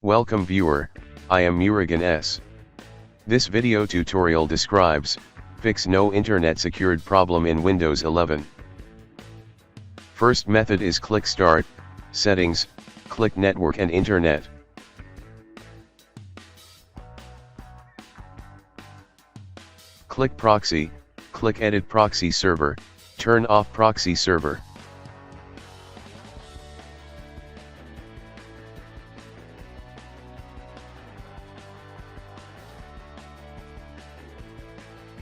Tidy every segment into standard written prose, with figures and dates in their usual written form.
Welcome viewer, I am Murugan S. This video tutorial describes, fix no internet secured problem in Windows 11. First method is click Start, Settings, click Network and Internet. Click Proxy, click Edit Proxy Server, turn off Proxy Server.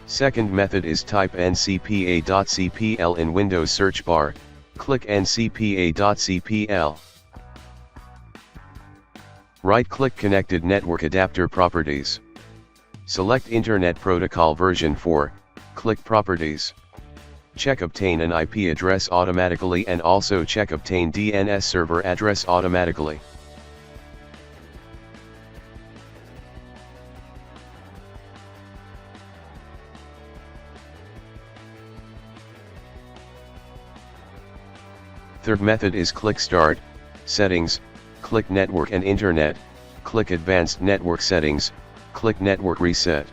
Second method is type ncpa.cpl in Windows search bar, click ncpa.cpl. Right-click Connected Network Adapter Properties. Select Internet Protocol version 4, click Properties. Check Obtain an IP address automatically and also check Obtain DNS server address automatically. Third method is click Start, Settings, click Network and Internet, click Advanced Network Settings, click Network Reset.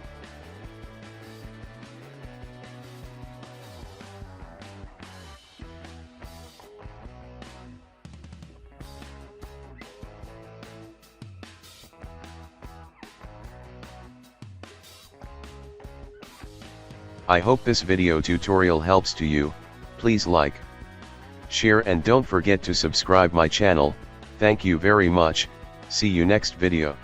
I hope this video tutorial helps to you. Please like, share and don't forget to subscribe my channel. Thank you very much. See you next video.